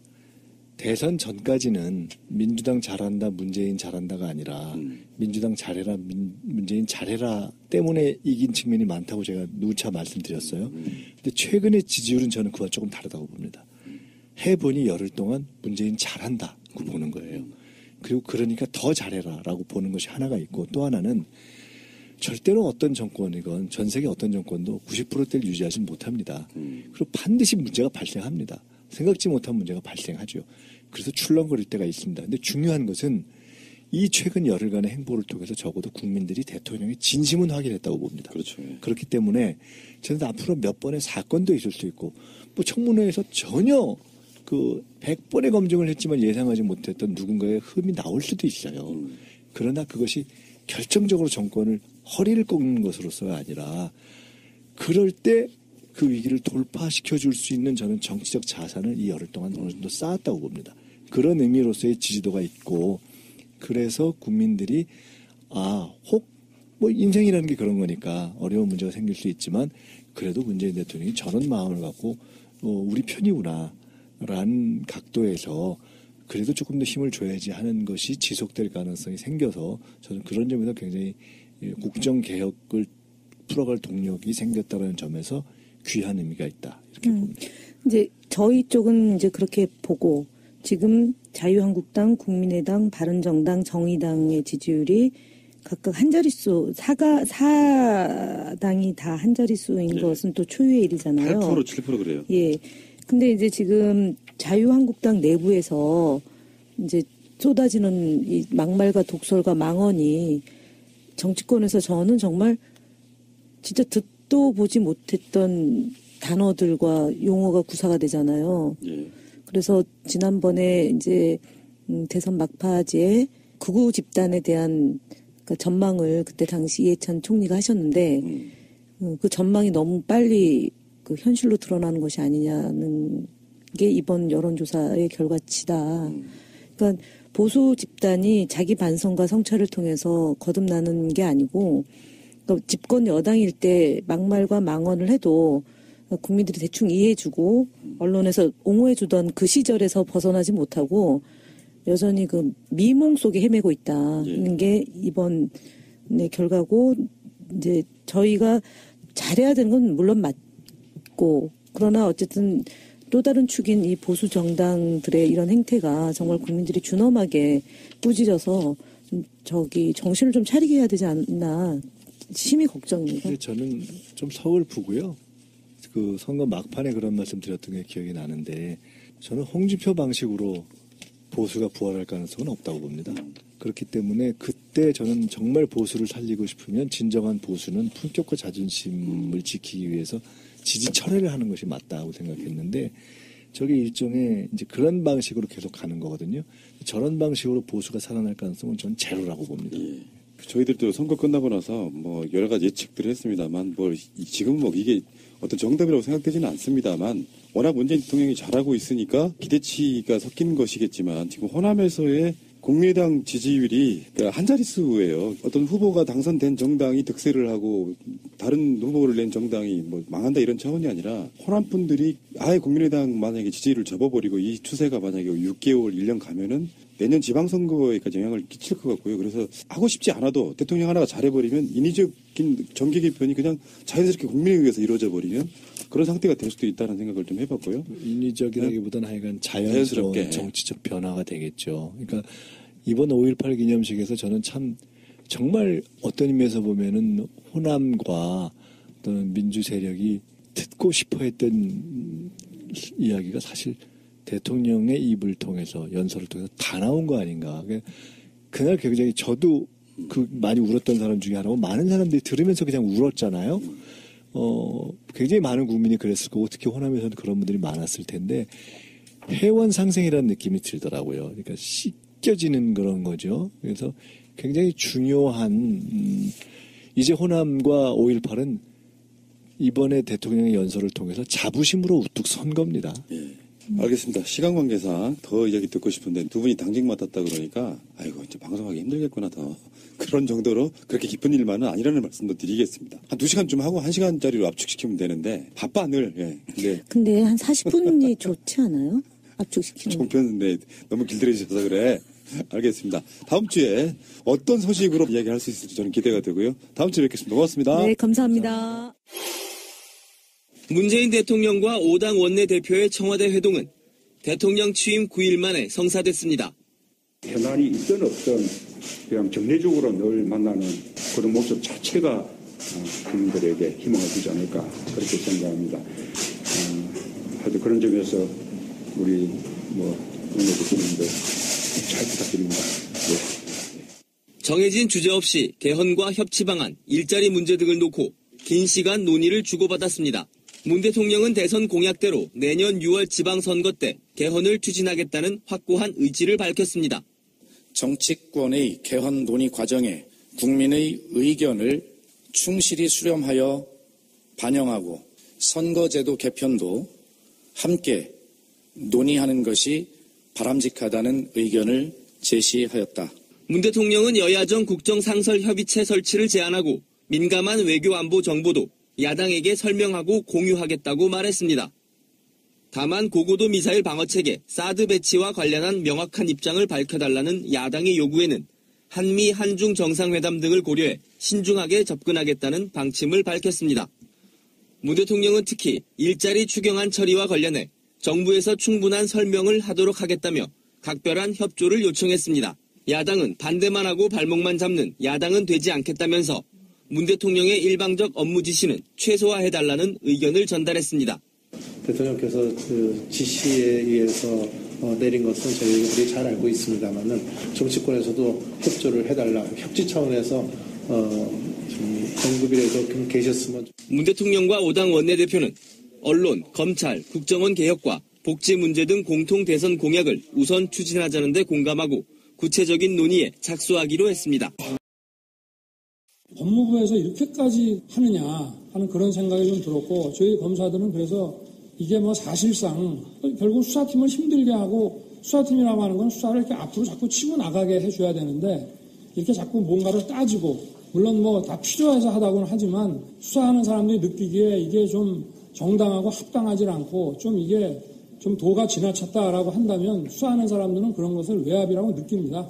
대선 전까지는 민주당 잘한다, 문재인 잘한다가 아니라 민주당 잘해라, 문재인 잘해라 때문에 이긴 측면이 많다고 제가 누차 말씀드렸어요. 근데 최근의 지지율은 저는 그와 조금 다르다고 봅니다. 해보니 열흘 동안 문재인 잘한다고 보는 거예요. 그리고 그러니까 더 잘해라라고 보는 것이 하나가 있고, 또 하나는 절대로 어떤 정권이건 전 세계 어떤 정권도 90%대를 유지하지 못합니다. 그리고 반드시 문제가 발생합니다. 생각지 못한 문제가 발생하죠. 그래서 출렁거릴 때가 있습니다. 근데 중요한 것은 이 최근 열흘간의 행보를 통해서 적어도 국민들이 대통령의 진심은 확인했다고 봅니다. 그렇죠. 그렇기 때문에 저는 앞으로 몇 번의 사건도 있을 수 있고, 뭐 청문회에서 전혀 100번의 검증을 했지만 예상하지 못했던 누군가의 흠이 나올 수도 있어요. 그러나 그것이 결정적으로 정권을 허리를 꺾는 것으로서가 아니라 그럴 때 그 위기를 돌파시켜 줄 수 있는 저는 정치적 자산을 이 열흘 동안 어느 정도 쌓았다고 봅니다. 그런 의미로서의 지지도가 있고, 그래서 국민들이 혹 뭐 인생이라는 게 그런 거니까 어려운 문제가 생길 수 있지만 그래도 문재인 대통령이 저런 마음을 갖고 우리 편이구나 라는 각도에서 그래도 조금 더 힘을 줘야지 하는 것이 지속될 가능성이 생겨서 저는 그런 점에서 굉장히 국정개혁을 풀어갈 동력이 생겼다는 점에서 귀한 의미가 있다. 이렇게 봅니다. 이제 저희 쪽은 이제 그렇게 보고, 지금 자유한국당, 국민의당, 바른정당, 정의당의 지지율이 각각 한 자릿수, 사당이 다 한 자릿수인 것은 또 초유의 일이잖아요. 8%, 7% 그래요. 예. 근데 이제 지금 자유한국당 내부에서 이제 쏟아지는 이 막말과 독설과 망언이 정치권에서 저는 정말 진짜 듣도 보지 못했던 단어들과 용어가 구사가 되잖아요. 예. 그래서 지난번에 이제 대선 막바지에 극우 집단에 대한 그러니까 전망을 그때 당시 이해찬 총리가 하셨는데 그 전망이 너무 빨리 그 현실로 드러나는 것이 아니냐는 게 이번 여론조사의 결과치다. 그러니까 보수 집단이 자기 반성과 성찰을 통해서 거듭나는 게 아니고, 그러니까 집권 여당일 때 막말과 망언을 해도 국민들이 대충 이해해주고 언론에서 옹호해주던 그 시절에서 벗어나지 못하고 여전히 그 미몽 속에 헤매고 있다는 게 이번 결과고, 이제 저희가 잘해야 되는 건 물론 맞고, 그러나 어쨌든 또 다른 축인 이 보수 정당들의 이런 행태가 정말 국민들이 준엄하게 꾸짖어서 정신을 좀 차리게 해야 되지 않나 심히 걱정입니다. 저는 좀 서울 부고요. 그 선거 막판에 그런 말씀 드렸던 게 기억이 나는데, 저는 홍준표 방식으로 보수가 부활할 가능성은 없다고 봅니다. 그렇기 때문에 그때 저는 정말 보수를 살리고 싶으면 진정한 보수는 품격과 자존심을 지키기 위해서 지지 철회를 하는 것이 맞다고 생각했는데, 저게 일종의 이제 그런 방식으로 계속 가는 거거든요. 저런 방식으로 보수가 살아날 가능성은 전 제로라고 봅니다. 저희들도 선거 끝나고 나서 뭐 여러 가지 예측들을 했습니다만 지금 뭐 이게 어떤 정답이라고 생각되지는 않습니다만 워낙 문재인 대통령이 잘하고 있으니까 기대치가 섞이는 것이겠지만 지금 호남에서의 국민의당 지지율이 그러니까 한 자릿수예요. 어떤 후보가 당선된 정당이 득세를 하고 다른 후보를 낸 정당이 뭐 망한다 이런 차원이 아니라 호남 분들이 아예 국민의당 만약에 지지율을 접어버리고 이 추세가 만약에 6개월, 1년 가면은 내년 지방선거에까지 영향을 끼칠 것 같고요. 그래서 하고 싶지 않아도 대통령 하나가 잘해버리면 인위적인 정계 개편이 그냥 자연스럽게 국민에 의해서 이루어져 버리면 그런 상태가 될 수도 있다는 생각을 좀 해봤고요. 인위적이라기보다는 하여간 자연스러운 정치적 변화가 되겠죠. 그러니까 이번 5.18 기념식에서 저는 참 정말 어떤 의미에서 보면은 호남과 또는 민주 세력이 듣고 싶어 했던 이야기가 사실 대통령의 입을 통해서 연설을 통해서 다 나온 거 아닌가. 그날 굉장히 저도 많이 울었던 사람 중에 하나고 많은 사람들이 들으면서 그냥 울었잖아요. 굉장히 많은 국민이 그랬을 거고 특히 호남에서는 그런 분들이 많았을 텐데 회원 상생이라는 느낌이 들더라고요. 그러니까 씻겨지는 그런 거죠. 그래서 굉장히 중요한 이제 호남과 5.18은 이번에 대통령의 연설을 통해서 자부심으로 우뚝 선 겁니다. 예. 알겠습니다. 시간 관계상 더 이야기 듣고 싶은데 두 분이 당직 맡았다 그러니까 아이고 이제 방송하기 힘들겠구나 더 그런 정도로 그렇게 깊은 일만은 아니라는 말씀도 드리겠습니다. 한 2시간쯤 하고 1시간짜리로 압축시키면 되는데 바빠 늘. 예. 근데 한 40분이 좋지 않아요? 압축시키는. 종편인데 너무 길들여지셔서 그래. 알겠습니다. 다음 주에 어떤 소식으로 이야기할 수 있을지 저는 기대가 되고요. 다음 주에 뵙겠습니다. 고맙습니다. 네, 감사합니다. 문재인 대통령과 5당 원내대표의 청와대 회동은 대통령 취임 9일 만에 성사됐습니다. 현안이 있든 없든 그냥 정례적으로 늘 만나는 그런 모습 자체가 국민들에게 희망을 주지 않을까 그렇게 생각합니다. 하여튼 그런 점에서 우리 원내대표님들 잘 부탁드립니다. 네. 정해진 주제 없이 개헌과 협치 방안, 일자리 문제 등을 놓고 긴 시간 논의를 주고받았습니다. 문 대통령은 대선 공약대로 내년 6월 지방선거 때 개헌을 추진하겠다는 확고한 의지를 밝혔습니다. 정치권의 개헌 논의 과정에 국민의 의견을 충실히 수렴하여 반영하고 선거제도 개편도 함께 논의하는 것이 바람직하다는 의견을 제시하였다. 문 대통령은 여야정 국정상설협의체 설치를 제안하고 민감한 외교 안보 정보도 야당에게 설명하고 공유하겠다고 말했습니다. 다만 고고도 미사일 방어체계 사드 배치와 관련한 명확한 입장을 밝혀달라는 야당의 요구에는 한미 한중 정상회담 등을 고려해 신중하게 접근하겠다는 방침을 밝혔습니다. 문 대통령은 특히 일자리 추경안 처리와 관련해 정부에서 충분한 설명을 하도록 하겠다며 각별한 협조를 요청했습니다. 야당은 반대만 하고 발목만 잡는 야당은 되지 않겠다면서 문 대통령의 일방적 업무 지시는 최소화해달라는 의견을 전달했습니다. 대통령께서 그 지시에 의해서 내린 것은 저희들이 잘 알고 있습니다만은 정치권에서도 협조를 해달라 협치 차원에서 언급이라도 계셨으면. 문 대통령과 5당 원내대표는 언론, 검찰, 국정원 개혁과 복지 문제 등 공통 대선 공약을 우선 추진하자는 데 공감하고 구체적인 논의에 착수하기로 했습니다. 법무부에서 이렇게까지 하느냐 하는 그런 생각이 좀 들었고 저희 검사들은 그래서 이게 뭐 사실상 결국 수사팀을 힘들게 하고 수사팀이라고 하는 건 수사를 이렇게 앞으로 자꾸 치고 나가게 해줘야 되는데 이렇게 자꾸 뭔가를 따지고 물론 뭐 다 필요해서 하다고는 하지만 수사하는 사람들이 느끼기에 이게 좀 정당하고 합당하지 않고 좀 이게 좀 도가 지나쳤다라고 한다면 수사하는 사람들은 그런 것을 외압이라고 느낍니다.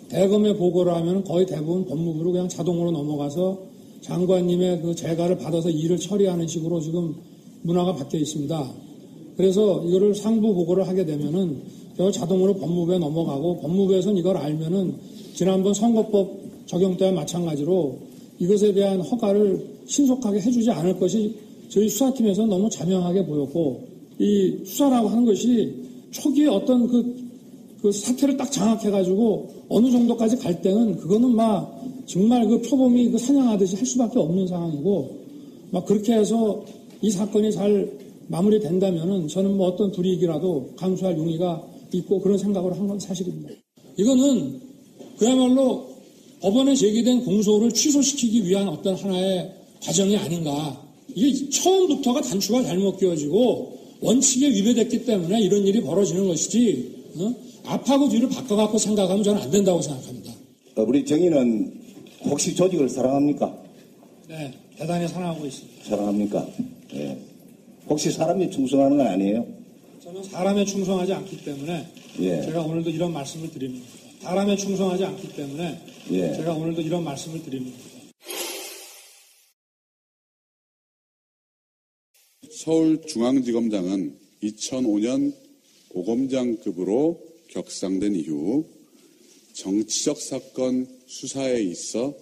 대검에 보고를 하면 거의 대부분 법무부로 그냥 자동으로 넘어가서 장관님의 그 재가를 받아서 일을 처리하는 식으로 지금 문화가 바뀌어 있습니다. 그래서 이거를 상부 보고를 하게 되면은 자동으로 법무부에 넘어가고 법무부에서는 이걸 알면은 지난번 선거법 적용 때와 마찬가지로 이것에 대한 허가를 신속하게 해주지 않을 것이 저희 수사팀에서는 너무 자명하게 보였고 이 수사라고 하는 것이 초기에 어떤 그 사태를 딱 장악해가지고 어느 정도까지 갈 때는 그거는 막 정말 그 표범이 그 사냥하듯이 할 수밖에 없는 상황이고 막 그렇게 해서 이 사건이 잘 마무리된다면은 저는 뭐 어떤 불이익이라도 감수할 용의가 있고 그런 생각을 한 건 사실입니다. 이거는 그야말로 법원에 제기된 공소를 취소시키기 위한 어떤 하나의 과정이 아닌가. 이게 처음부터가 단추가 잘못 끼워지고 원칙에 위배됐기 때문에 이런 일이 벌어지는 것이지 앞하고 뒤를 바꿔갖고 생각하면 저는 안 된다고 생각합니다. 우리 정의는 혹시 조직을 사랑합니까? 네, 대단히 사랑하고 있습니다. 사랑합니까? 네. 혹시 사람이 충성하는 건 아니에요? 저는 사람에 충성하지 않기 때문에 제가 오늘도 이런 말씀을 드립니다. 사람에 충성하지 않기 때문에 제가 오늘도 이런 말씀을 드립니다. 서울중앙지검장은 2005년 고검장급으로 격상된 이후 정치적 사건 수사에 있어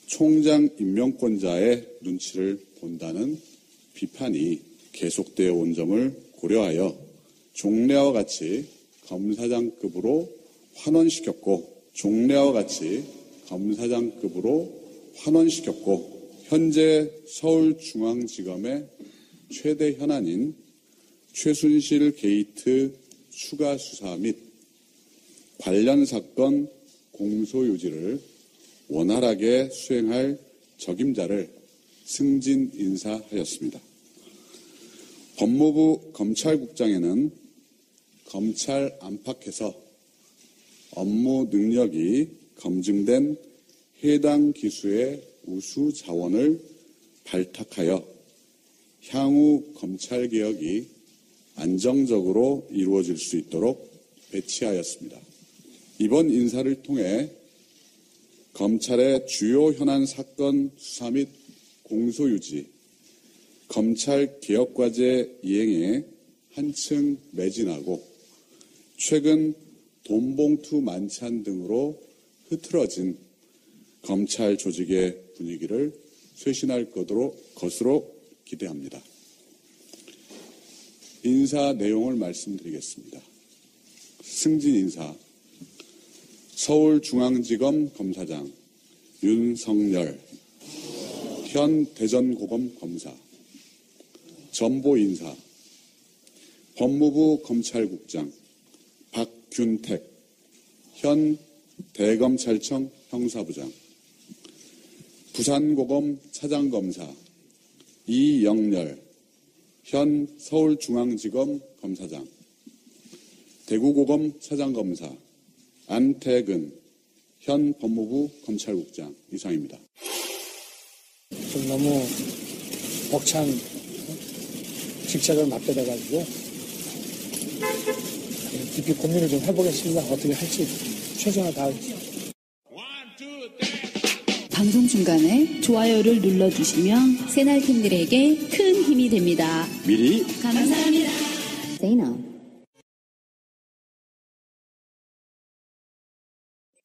총장 임명권자의 눈치를 본다는 비판이 계속되어 온 점을 고려하여 종래와 같이 검사장급으로 환원시켰고 현재 서울중앙지검의 최대 현안인 최순실 게이트 추가 수사 및 관련 사건 공소 유지를 원활하게 수행할 적임자를 승진 인사하였습니다. 법무부 검찰국장에는 검찰 안팎에서 업무 능력이 검증된 해당 기수의 우수 자원을 발탁하여 향후 검찰개혁이 안정적으로 이루어질 수 있도록 배치하였습니다. 이번 인사를 통해 검찰의 주요 현안 사건 수사 및 공소유지, 검찰개혁과제 이행에 한층 매진하고 최근 돈봉투 만찬 등으로 흐트러진 검찰 조직의 분위기를 쇄신할 것으로 기대합니다. 인사 내용을 말씀드리겠습니다. 승진 인사, 서울중앙지검 검사장 윤석열, 현 대전고검 검사. 전보 인사, 법무부 검찰국장 박균택, 현 대검찰청 형사부장. 부산고검 차장검사 이영렬, 현 서울중앙지검 검사장. 대구고검 차장검사 안태근, 현 법무부 검찰국장. 이상입니다. 좀 너무 벅찬 직책을 맡게 돼가지고 깊이 고민을 좀 해보겠습니다. 어떻게 할지 최선을 다하겠습니다. 방송 중간에 좋아요를 눌러주시면 새날팀들에게 큰 힘이 됩니다. 미리 감사합니다.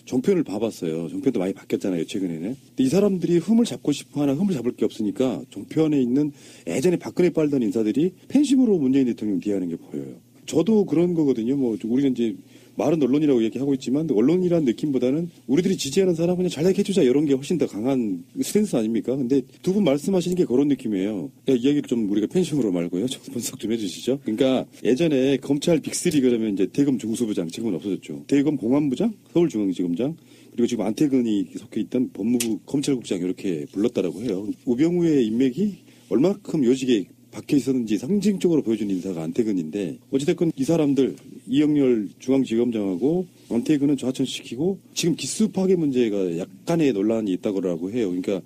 종편을 봐봤어요. 종편도 많이 바뀌었잖아요, 최근에는. 근데 이 사람들이 흠을 잡고 싶어 하나 흠을 잡을 게 없으니까 종편에 있는 예전에 박근혜 빨던 인사들이 팬심으로 문재인 대통령 비하하는 게 보여요. 저도 그런 거거든요. 뭐 우리가 이제 말은 언론이라고 얘기하고 있지만 언론이라는 느낌보다는 우리들이 지지하는 사람 그냥 잘 해주자 이런 게 훨씬 더 강한 스탠스 아닙니까? 근데 두 분 말씀하시는 게 그런 느낌이에요. 이야기를 좀 우리가 팬심으로 말고요. 좀 분석 좀 해주시죠. 그러니까 예전에 검찰 빅3 그러면 이제 대검 중수부장, 지금은 없어졌죠. 대검 공안부장, 서울중앙지검장, 그리고 지금 안태근이 섞여 있던 법무부 검찰국장 이렇게 불렀다라고 해요. 우병우의 인맥이 얼마큼 요직에 박혀 있었는지 상징적으로 보여준 인사가 안태근인데 어찌됐건 이 사람들 이영렬 중앙지검장하고 안태근은 좌천시키고 지금 기수 파괴 문제가 약간의 논란이 있다고 해요. 그러니까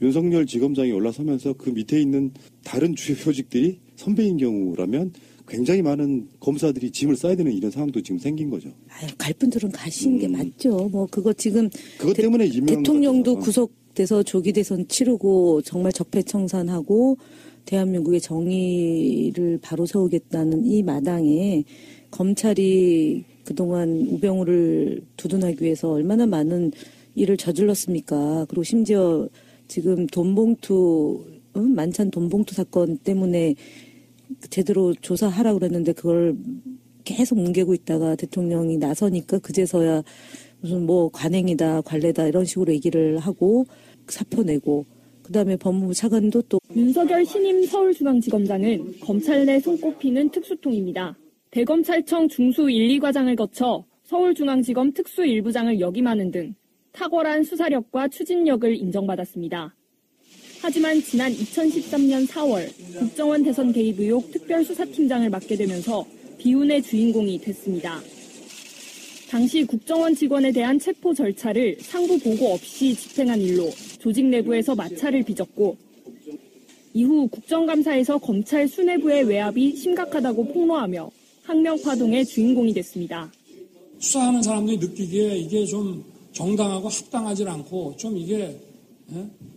윤석열 지검장이 올라서면서 그 밑에 있는 다른 주요 조직들이 선배인 경우라면 굉장히 많은 검사들이 짐을 싸야 되는 이런 상황도 지금 생긴 거죠. 아유, 갈 분들은 가시는 게 맞죠. 뭐 그거 지금 그것 때문에 대통령도 구속돼서 조기 대선 치르고 정말 적폐청산하고 대한민국의 정의를 바로 세우겠다는 이 마당에 검찰이 그동안 우병우를 두둔하기 위해서 얼마나 많은 일을 저질렀습니까? 그리고 심지어 지금 돈봉투, 만찬 돈봉투 사건 때문에 제대로 조사하라고 그랬는데 그걸 계속 뭉개고 있다가 대통령이 나서니까 그제서야 무슨 뭐 관행이다, 관례다 이런 식으로 얘기를 하고 사표 내고 그다음에 법무부 차관도 또 윤석열 신임 서울중앙지검장은 검찰 내 손꼽히는 특수통입니다. 대검찰청 중수 1, 2과장을 거쳐 서울중앙지검 특수 1부장을 역임하는 등 탁월한 수사력과 추진력을 인정받았습니다. 하지만 지난 2013년 4월 국정원 대선 개입 의혹 특별수사팀장을 맡게 되면서 비운의 주인공이 됐습니다. 당시 국정원 직원에 대한 체포 절차를 상부 보고 없이 집행한 일로 조직 내부에서 마찰을 빚었고 이후 국정감사에서 검찰 수뇌부의 외압이 심각하다고 폭로하며 항명파동의 주인공이 됐습니다. 수사하는 사람들이 느끼기에 이게 좀 정당하고 합당하지 않고 좀 이게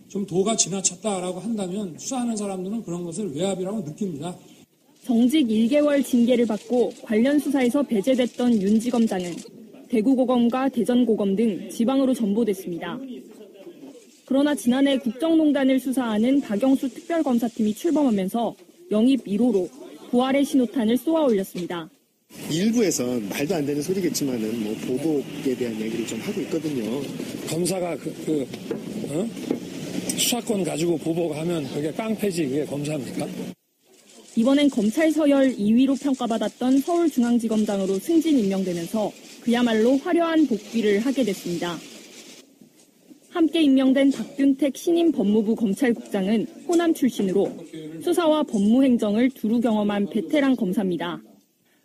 좀 도가 지나쳤다라고 한다면 수사하는 사람들은 그런 것을 외압이라고 느낍니다. 정직 1개월 징계를 받고 관련 수사에서 배제됐던 윤 지검장은 대구고검과 대전고검 등 지방으로 전보됐습니다. 그러나 지난해 국정농단을 수사하는 박영수 특별검사팀이 출범하면서 영입 1호로 부활의 신호탄을 쏘아 올렸습니다. 일부에서 말도 안 되는 소리겠지만은 뭐 보복에 대한 얘기를 좀 하고 있거든요. 검사가 수사권 가지고 보복하면 그게 깡패지 그게 검사입니까? 이번엔 검찰 서열 2위로 평가받았던 서울중앙지검장으로 승진 임명되면서 그야말로 화려한 복귀를 하게 됐습니다. 함께 임명된 박균택 신임 법무부 검찰국장은 호남 출신으로 수사와 법무행정을 두루 경험한 베테랑 검사입니다.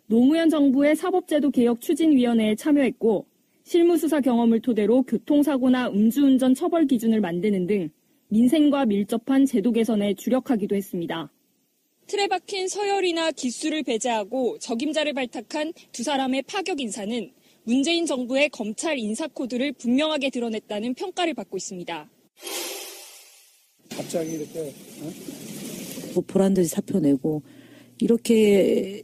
노무현 정부의 사법제도 개혁 추진위원회에 참여했고 실무수사 경험을 토대로 교통사고나 음주운전 처벌 기준을 만드는 등 민생과 밀접한 제도 개선에 주력하기도 했습니다. 틀에 박힌 서열이나 기수를 배제하고 적임자를 발탁한 두 사람의 파격 인사는 문재인 정부의 검찰 인사 코드를 분명하게 드러냈다는 평가를 받고 있습니다. 갑자기 이렇게 보란듯이 사표 내고 이렇게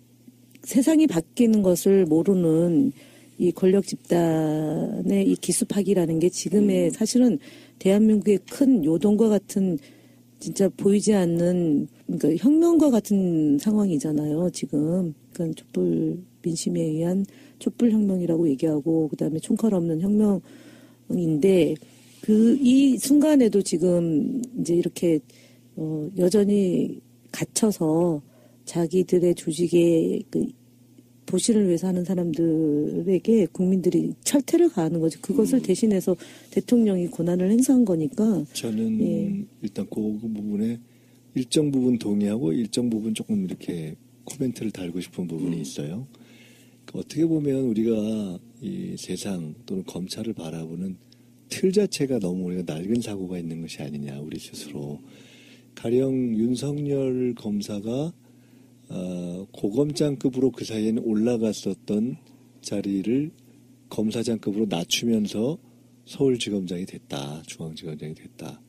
세상이 바뀌는 것을 모르는 이 권력 집단의 이 기수파기라는 게 지금의 사실은 대한민국의 큰 요동과 같은 진짜 보이지 않는 그러니까 혁명과 같은 상황이잖아요. 지금 그러니까 촛불 민심에 의한 촛불 혁명이라고 얘기하고 그다음에 총칼 없는 혁명인데 이 순간에도 지금 이제 이렇게 여전히 갇혀서 자기들의 조직의 보시를 위해서 하는 사람들에게 국민들이 철퇴를 가하는 거죠. 그것을 대신해서 대통령이 권한을 행사한 거니까. 저는 일단 그 부분에 일정 부분 동의하고 일정 부분 조금 이렇게 코멘트를 달고 싶은 부분이 있어요. 어떻게 보면 우리가 이 세상 또는 검찰을 바라보는 틀 자체가 너무 우리가 낡은 사고가 있는 것이 아니냐, 우리 스스로. 가령 윤석열 검사가 고검장급으로 그 사이에는 올라갔었던 자리를 검사장급으로 낮추면서 서울지검장이 됐다. 중앙지검장이 됐다.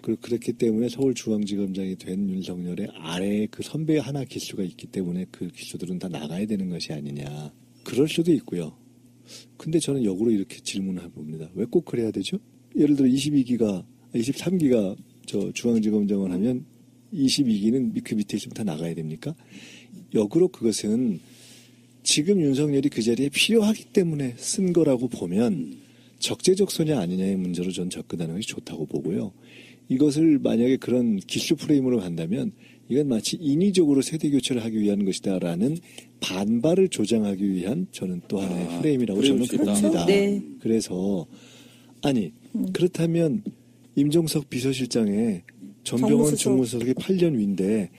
그리고 그렇기 때문에 서울중앙지검장이 된 윤석열의 아래에 그 선배 하나 기수가 있기 때문에 그 기수들은 다 나가야 되는 것이 아니냐. 그럴 수도 있고요. 근데 저는 역으로 이렇게 질문을 해봅니다. 왜 꼭 그래야 되죠? 예를 들어 23기가 저 중앙지검장을 하면 22기는 그 밑에 있으면 다 나가야 됩니까? 역으로 그것은 지금 윤석열이 그 자리에 필요하기 때문에 쓴 거라고 보면 적재적소냐 아니냐의 문제로 전 접근하는 것이 좋다고 보고요. 이것을 만약에 그런 기수 프레임으로 간다면 이건 마치 인위적으로 세대교체를 하기 위한 것이다라는 반발을 조장하기 위한 저는 또 하나의 프레임이라고 저는 봅니다. 네. 그래서 그렇다면 임종석 비서실장의 전병헌 정무수석이 8년 위인데